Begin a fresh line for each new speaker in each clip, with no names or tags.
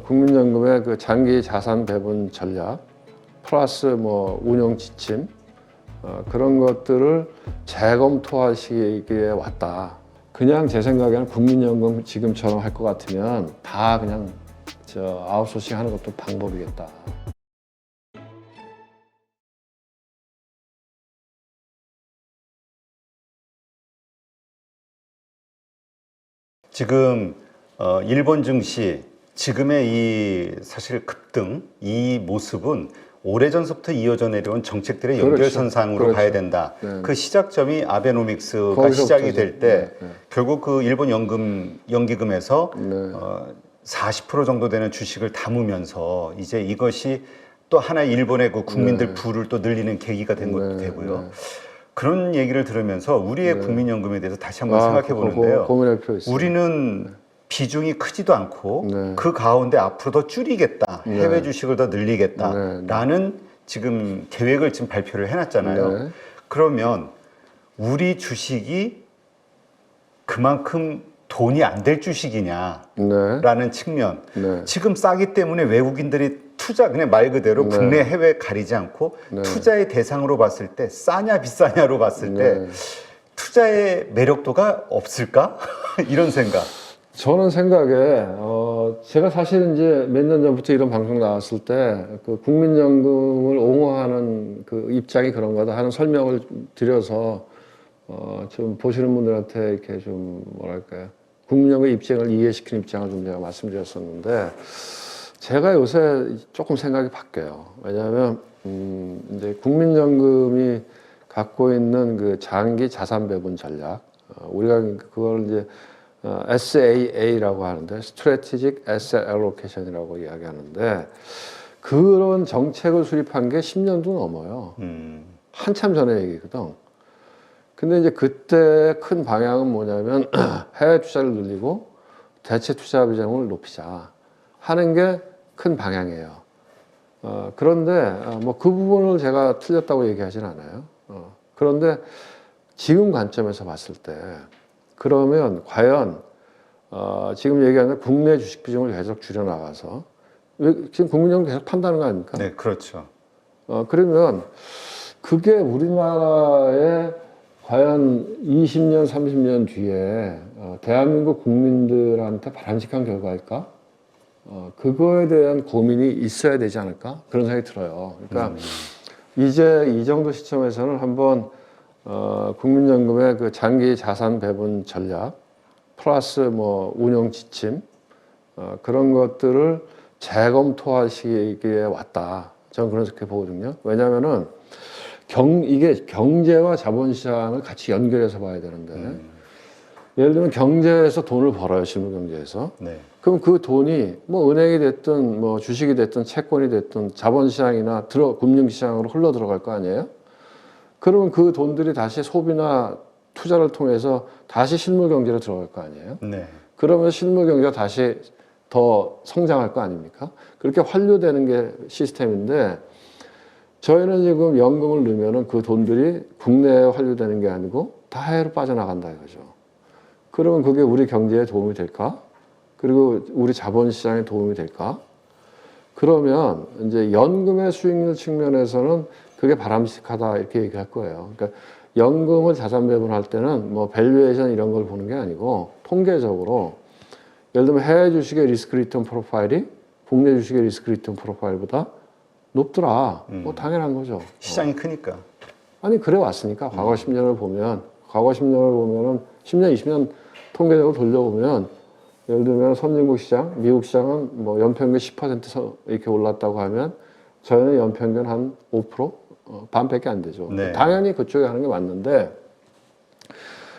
국민연금의 그 장기 자산 배분 전략 플러스 뭐 운영 지침 그런 것들을 재검토할 시기에 왔다. 그냥 제 생각에는 국민연금 지금처럼 할 것 같으면 다 그냥 아웃소싱 하는 것도 방법이겠다.
지금 일본 증시 지금의 이 사실 급등 이 모습은 오래전부터 이어져 내려온 정책들의
그렇죠.
연결선상으로
그렇죠.
가야 된다.
네.
그 시작점이 아베노믹스가
거기서부터죠.
시작이 될 때
네, 네.
결국 그 일본 연기금에서
네.
40% 정도 되는 주식을 담으면서 이제 이것이 또 하나의 일본의 그 국민들
네.
부를 또 늘리는 계기가 된 것도
네,
되고요.
네.
그런 얘기를 들으면서 우리의
네.
국민연금에 대해서 다시 한번 생각해 보는데요.
고민할 필요 있어요.
우리는 비중이 크지도 않고
네.
그 가운데 앞으로 더 줄이겠다.
네.
해외 주식을 더 늘리겠다라는
네.
지금 계획을 지금 발표를 해놨잖아요.
네.
그러면 우리 주식이 그만큼 돈이 안 될 주식이냐라는
네.
측면.
네.
지금 싸기 때문에 외국인들이 투자 그냥 말 그대로
네.
국내 해외 가리지 않고
네.
투자의 대상으로 봤을 때 싸냐 비싸냐로 봤을 때
네.
투자의 매력도가 없을까? 이런 생각.
저는 생각에 제가 사실 이제 몇 년 전부터 이런 방송 나왔을 때 그 국민연금을 옹호하는 그 입장이 그런 거다 하는 설명을 드려서 좀 보시는 분들한테 이렇게 좀 뭐랄까요 국민연금 입장을 이해시키는 입장을 좀 제가 말씀드렸었는데 제가 요새 조금 생각이 바뀌어요. 왜냐하면 이제 국민연금이 갖고 있는 그 장기 자산 배분 전략 우리가 그걸 이제 SAA라고 하는데 Strategic Asset Allocation이라고 이야기하는데 그런 정책을 수립한 게 10년도 넘어요. 한참 전의 얘기거든. 근데 이제 그때 큰 방향은 뭐냐면 해외 투자를 늘리고 대체 투자 비중을 높이자 하는 게 큰 방향이에요. 그런데 뭐 그 부분을 제가 틀렸다고 얘기하진 않아요. 그런데 지금 관점에서 봤을 때 그러면 과연 지금 얘기하는 국내 주식 비중을 계속 줄여나가서 지금 국민연금 계속 판다는 거 아닙니까?
네, 그렇죠.
그러면 그게 우리나라의 과연 20년, 30년 뒤에 대한민국 국민들한테 바람직한 결과일까? 그거에 대한 고민이 있어야 되지 않을까? 그런 생각이 들어요. 그러니까 이제 이 정도 시점에서는 한번 국민연금의 그 장기 자산 배분 전략 플러스 뭐 운영 지침 그런 것들을 재검토할 시기에 왔다. 저는 그렇게 보거든요. 왜냐하면은 이게 경제와 자본시장을 같이 연결해서 봐야 되는데 예를 들면 경제에서 돈을 벌어요. 실물 경제에서.
네.
그럼 그 돈이 뭐 은행이 됐든 뭐 주식이 됐든 채권이 됐든 자본시장이나 금융시장으로 흘러 들어갈 거 아니에요? 그러면 그 돈들이 다시 소비나 투자를 통해서 다시 실물 경제로 들어갈 거 아니에요?
네.
그러면 실물 경제가 다시 더 성장할 거 아닙니까? 그렇게 환류되는 게 시스템인데 저희는 지금 연금을 넣으면은 그 돈들이 국내에 환류되는 게 아니고 다 해외로 빠져나간다 이거죠. 그러면 그게 우리 경제에 도움이 될까? 그리고 우리 자본시장에 도움이 될까? 그러면 이제 연금의 수익률 측면에서는 그게 바람직하다 이렇게 얘기할 거예요. 그러니까 연금을 자산 배분할 때는 뭐 밸류에이션 이런 걸 보는 게 아니고 통계적으로 예를 들면 해외 주식의 리스크 리턴 프로파일이 국내 주식의 리스크 리턴 프로파일보다 높더라. 뭐 당연한 거죠.
시장이 크니까.
아니 그래 왔으니까 과거 10년을 보면 과거 10년을 보면은 10년, 20년 통계적으로 돌려보면 예를 들면 선진국 시장, 미국 시장은 뭐 연평균 10% 이렇게 올랐다고 하면 저희는 연평균 한 5%? 반밖에 안 되죠.
네.
당연히 그쪽에 하는 게 맞는데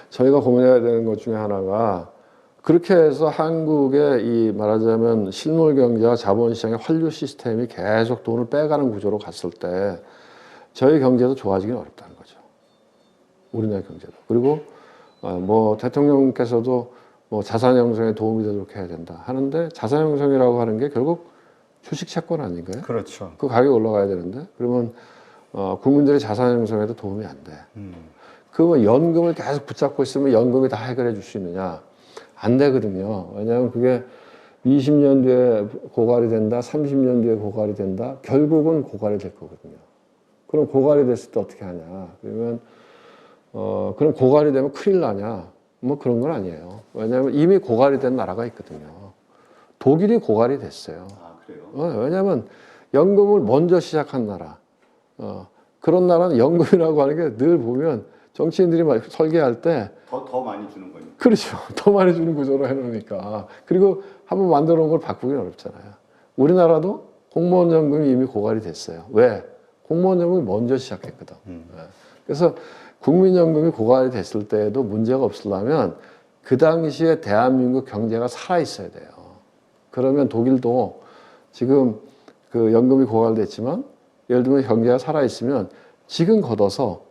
저희가 고민해야 되는 것 중에 하나가 그렇게 해서 한국의 이 말하자면 실물 경제와 자본시장의 환류 시스템이 계속 돈을 빼가는 구조로 갔을 때 저희 경제도 좋아지기는 어렵다는 거죠. 우리나라 경제도. 그리고 뭐 대통령께서도 뭐 자산 형성에 도움이 되도록 해야 된다 하는데 자산 형성이라고 하는 게 결국 주식 채권 아닌가요?
그렇죠.
그 가격이 올라가야 되는데 그러면 국민들의 자산 형성에도 도움이 안 돼. 그러면 연금을 계속 붙잡고 있으면 연금이 다 해결해 줄 수 있느냐? 안 되거든요. 왜냐하면 그게 20년 뒤에 고갈이 된다, 30년 뒤에 고갈이 된다. 결국은 고갈이 될 거거든요. 그럼 고갈이 됐을 때 어떻게 하냐? 그러면 그럼 고갈이 되면 큰일 나냐? 뭐 그런 건 아니에요. 왜냐하면 이미 고갈이 된 나라가 있거든요. 독일이 고갈이 됐어요.
아, 그래요?
왜냐하면 연금을 먼저 시작한 나라. 그런 나라는 연금이라고 하는 게 늘 보면 정치인들이 막 설계할 때
더 많이 주는 거니까.
그렇죠. 더 많이 주는 구조로 해놓으니까. 그리고 한번 만들어 놓은 걸 바꾸기 어렵잖아요. 우리나라도 공무원 연금이 이미 고갈이 됐어요. 왜? 공무원 연금이 먼저 시작했거든. 그래서 국민연금이 고갈이 됐을 때에도 문제가 없으려면 그 당시에 대한민국 경제가 살아있어야 돼요. 그러면 독일도 지금 그 연금이 고갈됐지만 예를 들면 경제가 살아있으면 지금 걷어서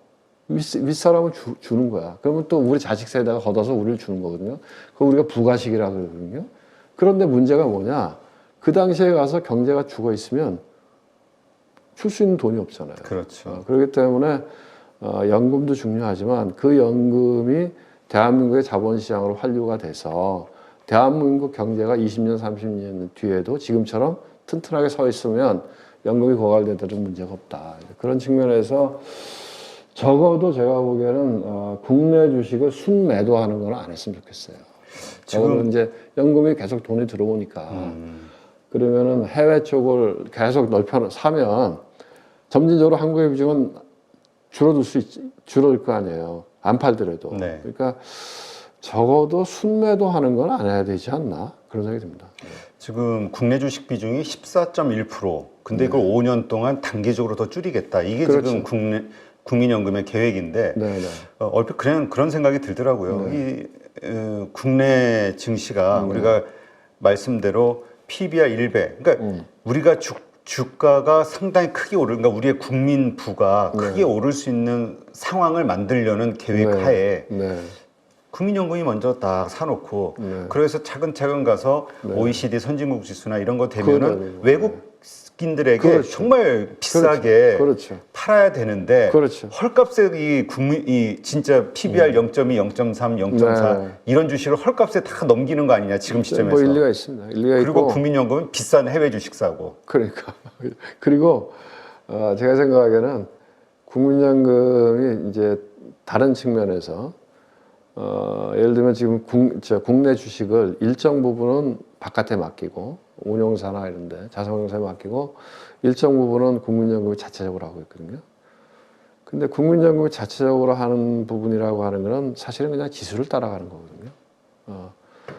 윗사람을 주는 거야. 그러면 또 우리 자식 세대가 걷어서 우리를 주는 거거든요. 그거 우리가 부가식이라고 그러거든요. 그런데 문제가 뭐냐? 그 당시에 가서 경제가 죽어 있으면 줄 수 있는 돈이 없잖아요.
그렇죠.
그렇기 때문에 연금도 중요하지만 그 연금이 대한민국의 자본시장으로 환류가 돼서 대한민국 경제가 20년, 30년 뒤에도 지금처럼 튼튼하게 서 있으면 연금이 고갈되더라도 문제가 없다. 그런 측면에서 적어도 제가 보기에는 국내 주식을 순매도하는 건 안 했으면 좋겠어요. 지금 이제 연금이 계속 돈이 들어오니까 그러면은 해외 쪽을 계속 사면 점진적으로 한국의 비중은 줄어들 거 아니에요. 안 팔더라도.
네.
그러니까 적어도 순매도하는 건 안 해야 되지 않나 그런 생각이 듭니다.
지금 국내 주식 비중이 14.1%. 근데 이걸 5년 동안 단기적으로 더 줄이겠다. 이게
그렇죠.
지금 국민연금의 계획인데
네네.
얼핏 그런 생각이 들더라고요.
네.
국내 증시가 우리가 말씀대로 PBR 1배. 그러니까 우리가 주가가 상당히 크게 그러니까 우리의 국민부가 크게 오를 수 있는 상황을 만들려는 계획 하에
네.
국민연금이 먼저 딱 사놓고
네.
그래서 차근차근 가서 OECD 선진국 지수나 이런 거 되면은
그래요.
외국인들에게
그렇죠.
정말 비싸게
그렇죠.
팔아야 되는데
그렇죠.
헐값에 이 진짜 PBR 0.2, 0.3, 0.4
네.
이런 주식을 헐값에 다 넘기는 거 아니냐 지금 시점에서.
뭐 일리가 있습니다. 일리가
그리고
있고.
국민연금은 비싼 해외 주식 사고.
그러니까 그리고 제가 생각하기에는 국민연금이 이제 다른 측면에서 예를 들면 지금 국내 주식을 일정 부분은 바깥에 맡기고 운용사나 이런데 자산운용사에 맡기고 일정 부분은 국민연금이 자체적으로 하고 있거든요. 근데 국민연금이 자체적으로 하는 부분이라고 하는 거는 사실은 그냥 지수를 따라가는 거거든요.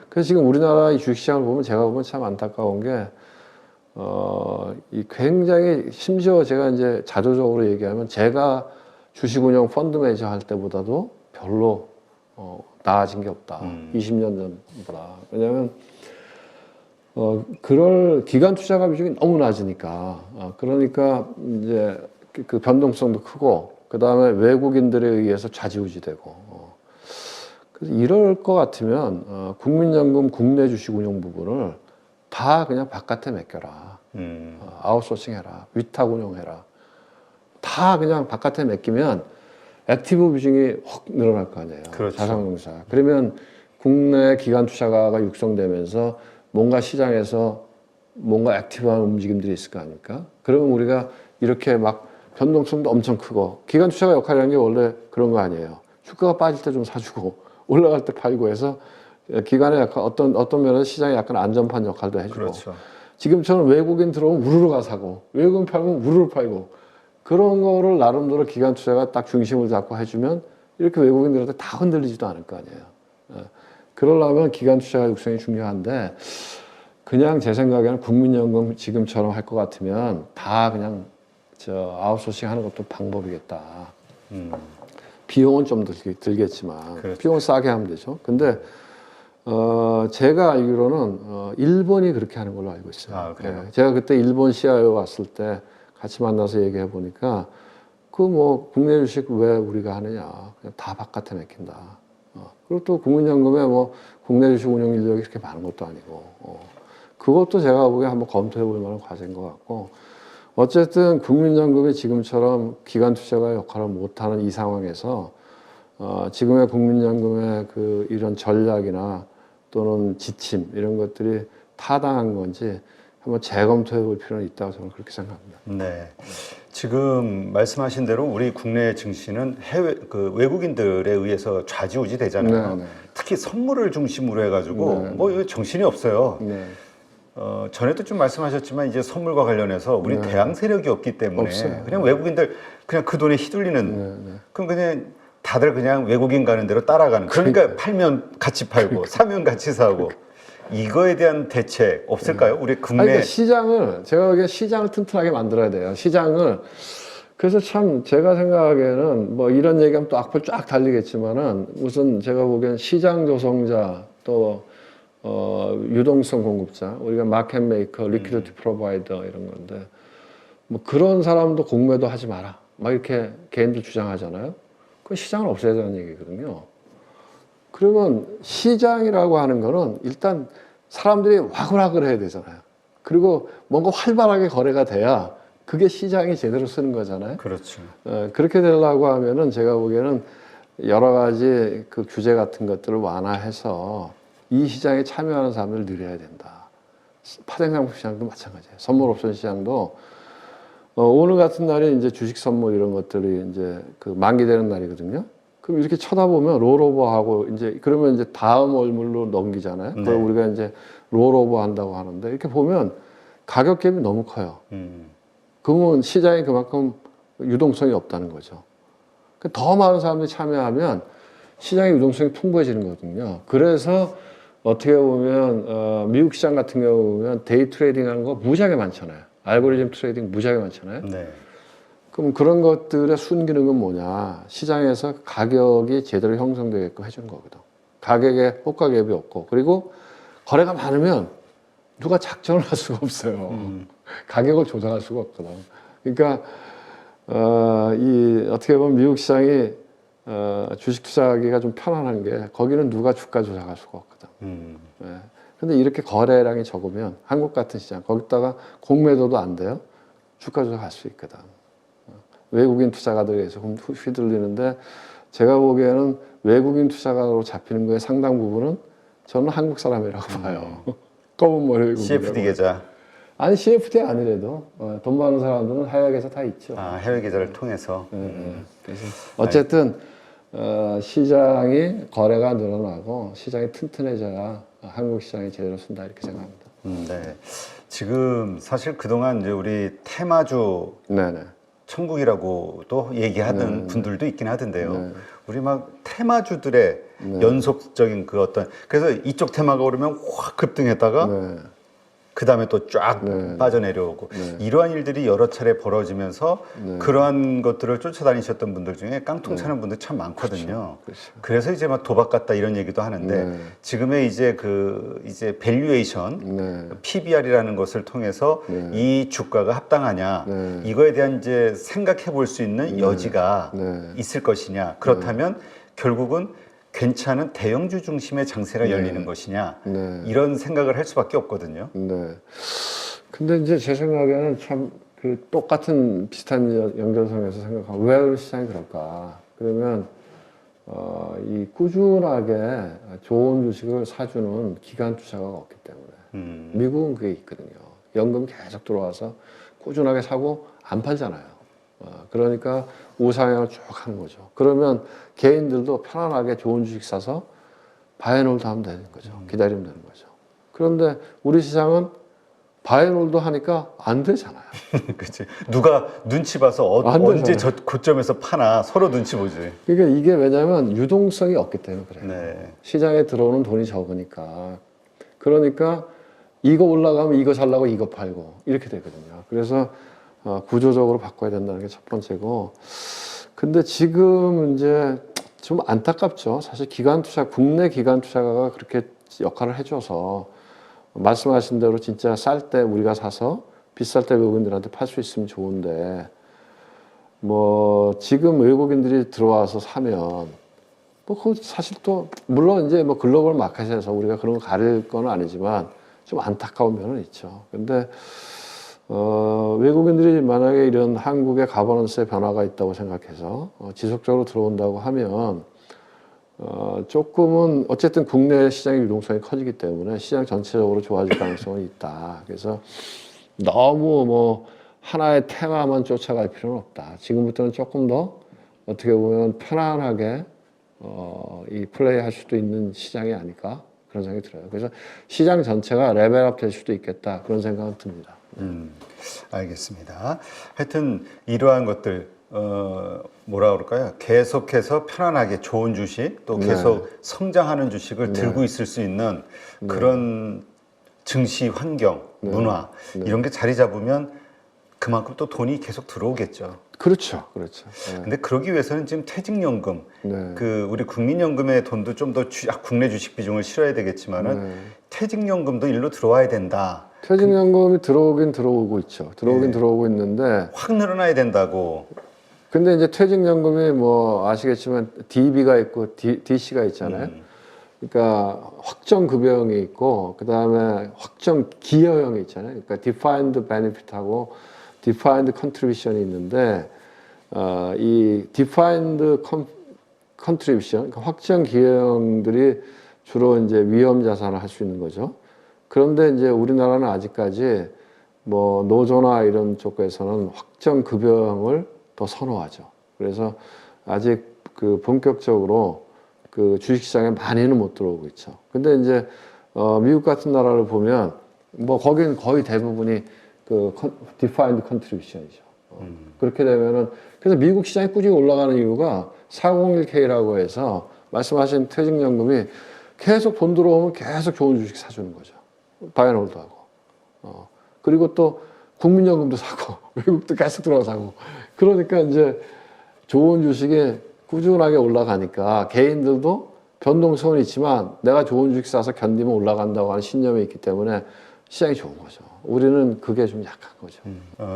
그래서 지금 우리나라 이 주식시장을 보면 제가 보면 참 안타까운 게 이 굉장히 심지어 제가 이제 자조적으로 얘기하면 제가 주식운용 펀드 매니저 할 때보다도 별로 나아진 게 없다. 20년 전보다. 왜냐하면 그럴 기간 투자가 비중이 너무 낮으니까. 그러니까 이제 그 변동성도 크고 그 다음에 외국인들에 의해서 좌지우지되고. 그래서 이럴 것 같으면 국민연금 국내 주식운용 부분을 다 그냥 바깥에 맡겨라. 아웃소싱해라. 위탁 운용해라. 다 그냥 바깥에 맡기면 액티브 비중이 확 늘어날 거 아니에요.
그렇죠.
자산운용사. 그러면 국내 기관 투자가가 육성되면서 뭔가 시장에서 뭔가 액티브한 움직임들이 있을 거 아닙니까? 그러면 우리가 이렇게 막 변동성도 엄청 크고 기관 투자가 역할이라는 게 원래 그런 거 아니에요. 주가가 빠질 때 좀 사주고 올라갈 때 팔고 해서 기관의 약간 어떤 면에서 시장에 약간 안전판 역할도 해주고
그렇죠.
지금처럼 외국인 들어오면 우르르 가 사고 외국인 팔면 우르르 팔고 그런 거를 나름대로 기관 투자가 딱 중심을 잡고 해주면 이렇게 외국인들한테 다 흔들리지도 않을 거 아니에요. 그러려면 기관 투자가 육성이 중요한데 그냥 제 생각에는 국민연금 지금처럼 할 것 같으면 다 그냥 아웃소싱 하는 것도 방법이겠다. 비용은 좀 들겠지만
그렇죠.
비용을 싸게 하면 되죠. 근데 제가 알기로는 일본이 그렇게 하는 걸로 알고 있어요.
아, 그래요?
제가 그때 일본 CIO 왔을 때 같이 만나서 얘기해 보니까 그 뭐 국내 주식 왜 우리가 하느냐 그냥 다 바깥에 맡긴다. 그리고 또 국민연금에 뭐 국내 주식 운용 인력이 이렇게 많은 것도 아니고 그것도 제가 보기에 한번 검토해 볼 만한 과제인 것 같고 어쨌든 국민연금이 지금처럼 기관 투자가 역할을 못하는 이 상황에서 지금의 국민연금의 그 이런 전략이나 또는 지침 이런 것들이 타당한 건지 한번 재검토해 볼 필요는 있다고 저는 그렇게 생각합니다.
네. 지금 말씀하신 대로 우리 국내 증시는 외국인들에 의해서 좌지우지 되잖아요.
네, 네.
특히 선물을 중심으로 해가지고
네,
뭐 이거 정신이 없어요.
네.
전에도 좀 말씀하셨지만 이제 선물과 관련해서 우리 대항 세력이 없기 때문에
없어요.
그냥 외국인들 그냥 그 돈에 휘둘리는
네.
그럼 그냥 다들 그냥 외국인 가는 대로 따라가는 그러니까 팔면 같이 팔고 사면 같이 사고 이거에 대한 대책 없을까요? 우리
아니,
국내
그러니까 시장을 제가 보기에 시장을 튼튼하게 만들어야 돼요. 시장을 그래서 참 제가 생각하기에는 뭐 이런 얘기하면 또 악플 쫙 달리겠지만은 우선 제가 보기엔 시장 조성자 또 유동성 공급자 우리가 마켓 메이커, 리퀴디티 프로바이더 이런 건데 뭐 그런 사람도 공매도 하지 마라 막 이렇게 개인들 주장하잖아요. 그 시장을 없애야 되는 얘기거든요. 그러면 시장이라고 하는 거는 일단 사람들이 와글와글 해야 되잖아요. 그리고 뭔가 활발하게 거래가 돼야 그게 시장이 제대로 쓰는 거잖아요.
그렇죠.
그렇게 되려고 하면은 제가 보기에는 여러 가지 그 규제 같은 것들을 완화해서 이 시장에 참여하는 사람들을 늘려야 된다. 파생상품 시장도 마찬가지예요. 선물옵션 시장도 오늘 같은 날이 이제 주식 선물 이런 것들이 이제 그 만기되는 날이거든요. 그럼 이렇게 쳐다보면 롤오버하고 이제 그러면 이제 다음 월물로 넘기잖아요.
네.
그걸 우리가 이제 롤오버 한다고 하는데 이렇게 보면 가격 갭이 너무 커요. 그러면 시장에 그만큼 유동성이 없다는 거죠. 더 많은 사람들이 참여하면 시장의 유동성이 풍부해지는 거거든요. 그래서 어떻게 보면 미국 시장 같은 경우 보면 데이 트레이딩 하는 거 무지하게 많잖아요. 알고리즘 트레이딩 무지하게 많잖아요.
네.
그럼 그런 것들의 순기능은 뭐냐? 시장에서 가격이 제대로 형성되게끔 해주는 거거든. 가격에 호가 갭이 없고 그리고 거래가 많으면 누가 작전을 할 수가 없어요. 가격을 조정할 수가 없거든. 그러니까 어떻게 보면 미국 시장이 주식 투자하기가 좀 편안한 게 거기는 누가 주가 조작할 수가 없거든. 예. 근데 이렇게 거래량이 적으면 한국 같은 시장 거기다가 공매도도 안 돼요. 주가 조작할 수 있거든. 외국인 투자가들에 의해서 휘둘리는데 제가 보기에는 외국인 투자가로 잡히는 거에 상당 부분은 저는 한국 사람이라고 봐요. 검은 머리 외국인.
CFD 계좌.
아니 CFD 아니래도 돈 많은 사람들은 해외 계좌 다 있죠.
아, 해외 계좌를 통해서.
그래서 어쨌든 시장이 거래가 늘어나고 시장이 튼튼해져야 한국 시장이 제대로 쓴다 이렇게 생각합니다.
네. 지금 사실 그동안 이제 우리 테마주
네네.
천국이라고도 얘기하는 분들도 있긴 하던데요.
네.
우리 막 테마주들의 연속적인 그 어떤 그래서 이쪽 테마가 오르면 확 급등했다가
네.
그 다음에 또 쫙
네.
빠져내려오고
네.
이러한 일들이 여러 차례 벌어지면서
네.
그러한 것들을 쫓아다니셨던 분들 중에 깡통 차는 분들 참 많거든요.
그렇죠.
그래서 이제 막 도박 같다 이런 얘기도 하는데
네.
지금의 이제 이제 밸류에이션
네.
PBR이라는 것을 통해서 이 주가가 합당하냐
네.
이거에 대한 이제 생각해 볼 수 있는 여지가
네.
있을 것이냐 그렇다면 결국은 괜찮은 대형주 중심의 장세가 열리는 것이냐
네.
이런 생각을 할 수밖에 없거든요.
네. 근데 이제 제 생각에는 참 그 똑같은 비슷한 연결성에서 생각하고 왜 시장이 그럴까? 그러면 이 꾸준하게 좋은 주식을 사주는 기관 투자가가 없기 때문에 미국은 그게 있거든요. 연금이 계속 들어와서 꾸준하게 사고 안 팔잖아요. 그러니까 우상향을 쭉 하는 거죠. 그러면 개인들도 편안하게 좋은 주식 사서 바이앤홀드 하면 되는 거죠. 기다리면 되는 거죠. 그런데 우리 시장은 바이앤홀드 하니까 안 되잖아요.
그렇지. 누가 눈치 봐서
안
언제
되잖아요.
저 고점에서 파나 서로 눈치 보지.
그러니까 이게 왜냐면 유동성이 없기 때문에 그래요.
네.
시장에 들어오는 돈이 적으니까. 그러니까 이거 올라가면 이거 살라고 이거 팔고 이렇게 되거든요. 그래서 구조적으로 바꿔야 된다는 게 첫 번째고. 근데 지금 이제 좀 안타깝죠. 사실 국내 기관 투자가가 그렇게 역할을 해줘서 말씀하신 대로 진짜 쌀 때 우리가 사서 비쌀 때 외국인들한테 팔 수 있으면 좋은데 뭐 지금 외국인들이 들어와서 사면 뭐 그 사실 또 물론 이제 뭐 글로벌 마켓에서 우리가 그런 거 가릴 건 아니지만 좀 안타까운 면은 있죠. 근데 외국인들이 만약에 이런 한국의 가버넌스의 변화가 있다고 생각해서 지속적으로 들어온다고 하면 조금은 어쨌든 국내 시장의 유동성이 커지기 때문에 시장 전체적으로 좋아질 가능성은 있다. 그래서 너무 뭐 하나의 테마만 쫓아갈 필요는 없다. 지금부터는 조금 더 어떻게 보면 편안하게 이 플레이할 수도 있는 시장이 아닐까 그런 생각이 들어요. 그래서 시장 전체가 레벨업 될 수도 있겠다 그런 생각은 듭니다.
알겠습니다. 하여튼 이러한 것들 뭐라 그럴까요? 계속해서 편안하게 좋은 주식 또 계속 성장하는 주식을 들고 있을 수 있는 그런 증시 환경, 문화 이런 게 자리 잡으면 그만큼 또 돈이 계속 들어오겠죠.
그렇죠, 그렇죠.
근데 그러기 위해서는 지금 퇴직연금, 그 우리 국민연금의 돈도 좀 더 국내 주식 비중을 실어야 되겠지만은 퇴직연금도 일로 들어와야 된다.
퇴직연금이 들어오긴 들어오고 있죠. 들어오긴 들어오고 있는데
확 늘어나야 된다고.
근데 이제 퇴직연금이 뭐 아시겠지만 DB가 있고 DC가 있잖아요. 그러니까 확정 급여형이 있고 그 다음에 확정 기여형이 있잖아요. 그러니까 defined benefit하고 defined contribution이 있는데 이 defined contribution, 그러니까 확정 기여형들이 주로 이제 위험 자산을 할 수 있는 거죠. 그런데 이제 우리나라는 아직까지 뭐 노조나 이런 쪽에서는 확정 급여형을 더 선호하죠. 그래서 아직 그 본격적으로 그 주식시장에 많이는 못 들어오고 있죠. 근데 이제 미국 같은 나라를 보면 뭐 거기는 거의 대부분이 그 defined contribution이죠. 그렇게 되면은 그래서 미국 시장이 꾸준히 올라가는 이유가 401k라고 해서 말씀하신 퇴직연금이 계속 돈 들어오면 계속 좋은 주식 사주는 거죠. 바이앤홀드 하고. 그리고 또 국민연금도 사고 외국도 계속 들어가 사고 그러니까 이제 좋은 주식이 꾸준하게 올라가니까 개인들도 변동성은 있지만 내가 좋은 주식 사서 견디면 올라간다고 하는 신념이 있기 때문에 시장이 좋은 거죠. 우리는 그게 좀 약한 거죠.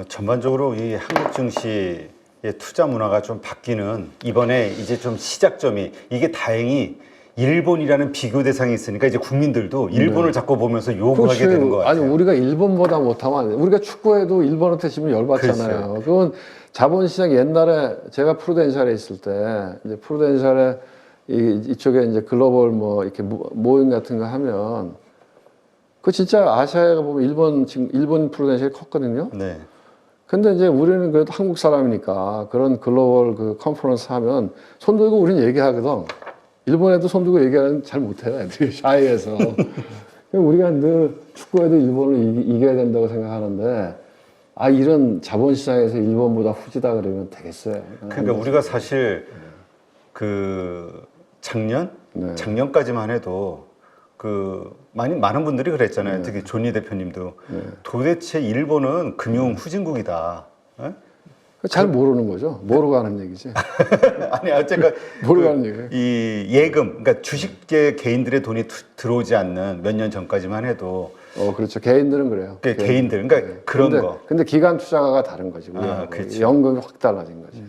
전반적으로 이 한국 증시의 투자 문화가 좀 바뀌는 이번에 이제 좀 시작점이 이게 다행히 일본이라는 비교 대상이 있으니까 이제 국민들도 일본을 자꾸 보면서 요구하게 되는 것 같아요.
아니 우리가 일본보다 못하면 안 돼. 우리가 축구에도 일본한테 지면 열받잖아요.
그렇죠.
그건 자본시장 옛날에 제가 프루덴셜에 있을 때 이제 프루덴셜에 이쪽에 이제 글로벌 뭐 이렇게 모임 같은 거 하면 그 진짜 아시아에 보면 일본 프루덴셜이 컸거든요.
네.
근데 이제 우리는 그래도 한국 사람이니까 그런 글로벌 그 컨퍼런스 하면 손 들고 우리는 얘기하거든. 일본에도 손 들고 얘기하는 잘 못해요. 애들이 샤이해서. 우리가 늘 축구에도 일본을 이겨야 된다고 생각하는데 이런 자본시장에서 일본보다 후지다 그러면 되겠어요.
그러니까 우리가 사실 그 작년까지만 해도 그 많은 분들이 그랬잖아요. 특히 존니 대표님도 도대체 일본은 금융 후진국이다. 에?
잘 모르는 거죠. 모르고 하는 얘기지.
아니 어쨌건
모르고 하는 얘기예요.
이 예금, 그러니까 주식계 개인들의 돈이 들어오지 않는 몇 년 전까지만 해도
그렇죠. 개인들은 그래요.
개인들, 그러니까 그런 거.
근데 기관 투자가가 다른 거지.
그렇죠.
연금이 확 달라진 거지.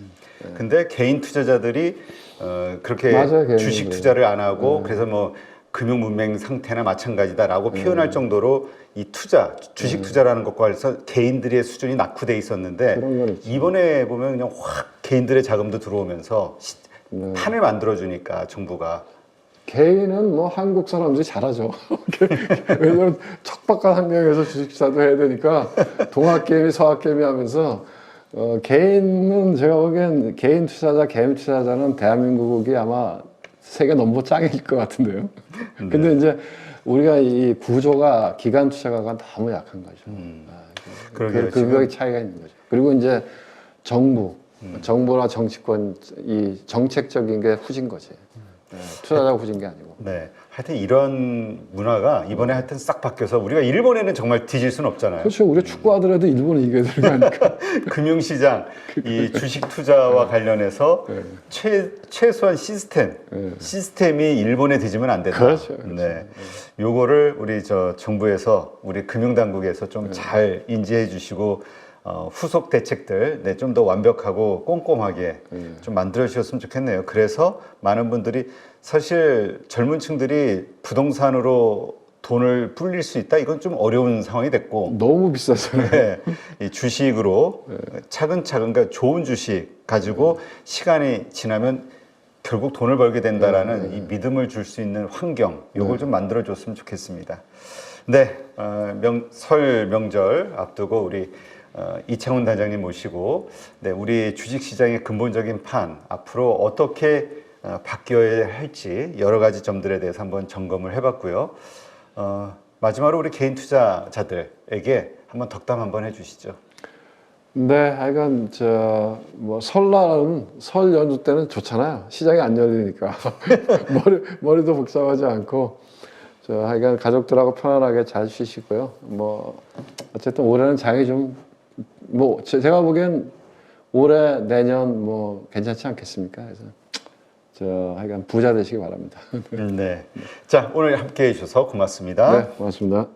근데 개인 투자자들이 그렇게
맞아요,
주식 투자를 안 하고 그래서 뭐 금융 문맹 상태나 마찬가지다라고 표현할 정도로 이 주식 투자라는 것과 해서 개인들의 수준이 낙후돼 있었는데 이번에 보면 그냥 확 개인들의 자금도 들어오면서 판을 만들어주니까 정부가
개인은 뭐 한국 사람들이 잘하죠. 왜냐면 척박한 환경에서 주식 투자도 해야 되니까 동학개미 서학개미 하면서 개인은 제가 보기엔 개인 투자자, 개인 투자자는 대한민국이 아마 세계 넘버 짱일 것 같은데요. 근데 이제 우리가 이 구조가 기관 투자가가 너무 약한 거죠. 그게 차이가 있는 거죠. 그리고 이제 정부나 정치권 이 정책적인 게 후진 거지. 투자자가 후진 게 아니고.
네. 하여튼 이런 문화가 이번에 하여튼 싹 바뀌어서 우리가 일본에는 정말 뒤질 수는 없잖아요.
그렇죠. 우리가 축구하더라도 일본은 이겨야 되는 거니까.
금융시장, 이 주식 투자와 관련해서 최소한 시스템이 일본에 뒤지면 안 된다.
그렇죠.
네. 요거를 우리 정부에서 우리 금융당국에서 좀 잘 인지해 주시고 후속 대책들 좀 더 완벽하고 꼼꼼하게 좀 만들어 주셨으면 좋겠네요. 그래서 많은 분들이 사실 젊은 층들이 부동산으로 돈을 불릴 수 있다 이건 좀 어려운 상황이 됐고
너무 비싸잖아요.
네, 이 주식으로 차근차근 그러니까 좋은 주식 가지고 시간이 지나면 결국 돈을 벌게 된다라는 이 믿음을 줄 수 있는 환경, 요걸 좀 만들어 줬으면 좋겠습니다. 네, 설 명절 앞두고 우리 이창훈 단장님 모시고 네, 우리 주식시장의 근본적인 판 앞으로 어떻게 바뀌어야 할지 여러 가지 점들에 대해서 한번 점검을 해봤고요. 마지막으로 우리 개인 투자자들에게 한번 덕담 한번 해주시죠.
네, 하여간 뭐 설날은 설 연휴 때는 좋잖아요. 시장이 안 열리니까 머리도 복잡하지 않고 하여간 가족들하고 편안하게 잘 쉬시고요. 뭐 어쨌든 올해는 장이 좀 뭐 제가 보기엔 올해 내년 뭐 괜찮지 않겠습니까? 그래서 하여간 부자 되시기 바랍니다.
네, 자 오늘 함께해 주셔서 고맙습니다.
네, 고맙습니다.